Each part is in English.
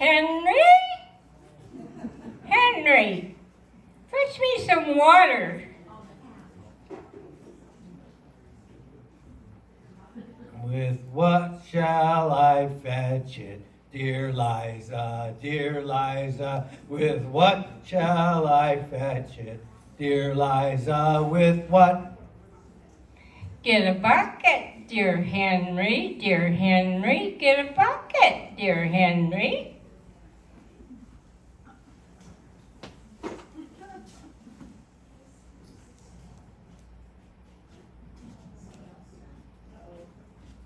Henry? Henry, fetch me some water. With what shall I fetch it, dear Liza, dear Liza? With what shall I fetch it, dear Liza? With what? Get a bucket, dear Henry, dear Henry. Get a bucket, dear Henry.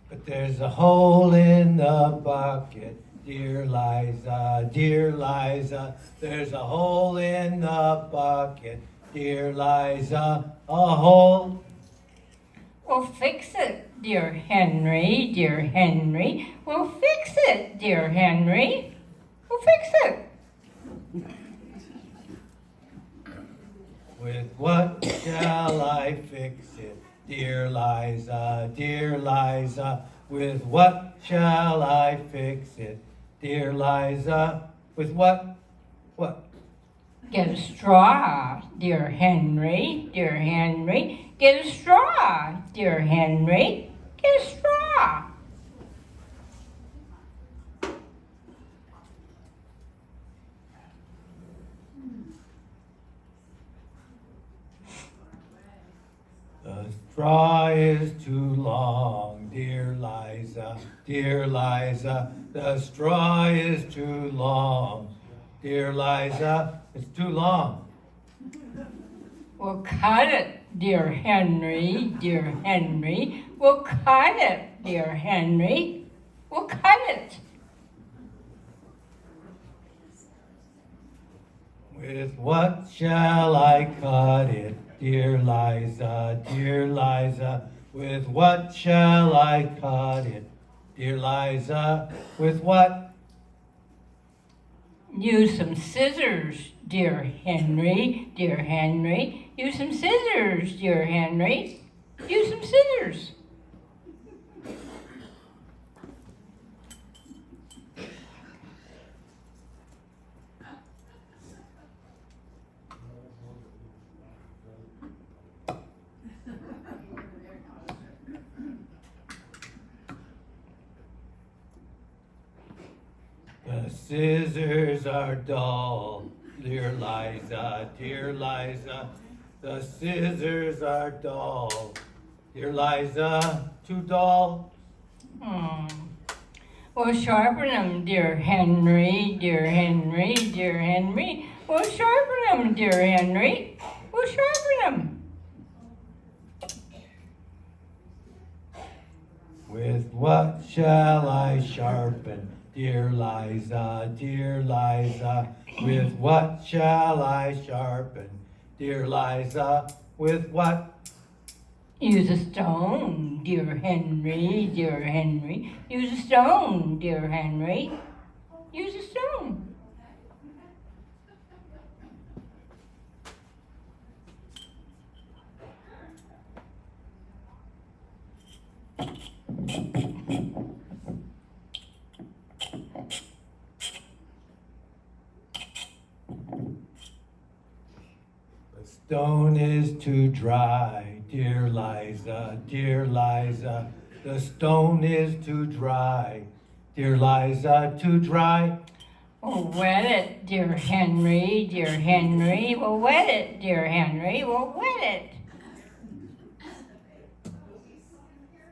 But there's a hole in the bucket, dear Liza, dear Liza. There's a hole in the bucket, dear Liza, a hole. We'll fix it, dear Henry, dear Henry. We'll fix it, dear Henry. We'll fix it. With what shall I fix it, dear Liza, dear Liza? With what shall I fix it, dear Liza? With what? What? Get a straw, dear Henry, dear Henry. Get a straw, dear Henry. Get a straw. The straw is too long, dear Liza, dear Liza. The straw is too long, dear Liza. It's too long. We'll cut it, dear Henry, dear Henry. We'll cut it, dear Henry. We'll cut it. With what shall I cut it, dear Liza, dear Liza? With what shall I cut it, dear Liza? With what? Use some scissors, dear Henry, dear Henry. Use some scissors, dear Henry. Use some scissors. The scissors are dull, dear Liza, dear Liza. The scissors are dull, dear Liza. Too dull. We'll sharpen them, dear Henry, dear Henry, dear Henry. We'll sharpen them, dear Henry. We'll sharpen them. With what shall I sharpen, dear Liza, dear Liza? With what shall I sharpen, dear Liza? With what? Use a stone, dear Henry, dear Henry. Use a stone, dear Henry. Use a stone. The stone is too dry, dear Liza, dear Liza. The stone is too dry, dear Liza, too dry. We'll wet it, dear Henry, dear Henry. We'll wet it, dear Henry. We'll wet it.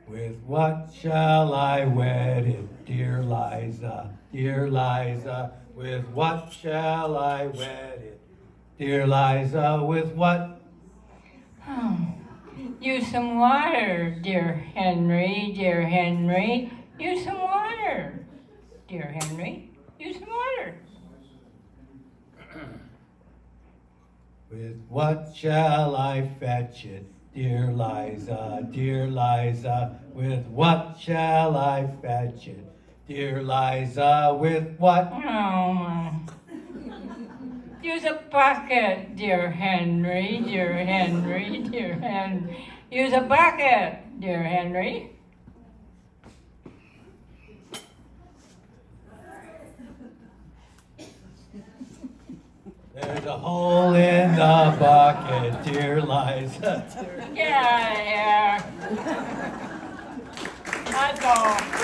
With what shall I wet it, dear Liza, dear Liza? With what shall I wet it, dear Liza? With what? Use some water, dear Henry, dear Henry. Use some water, dear Henry. Use some water. With what shall I fetch it, dear Liza, dear Liza? With what shall I fetch it, dear Liza? With what? Use a bucket, dear Henry, dear Henry, dear Henry. Use a bucket, dear Henry. There's a hole in the bucket, dear Liza. Yeah, yeah. That's all.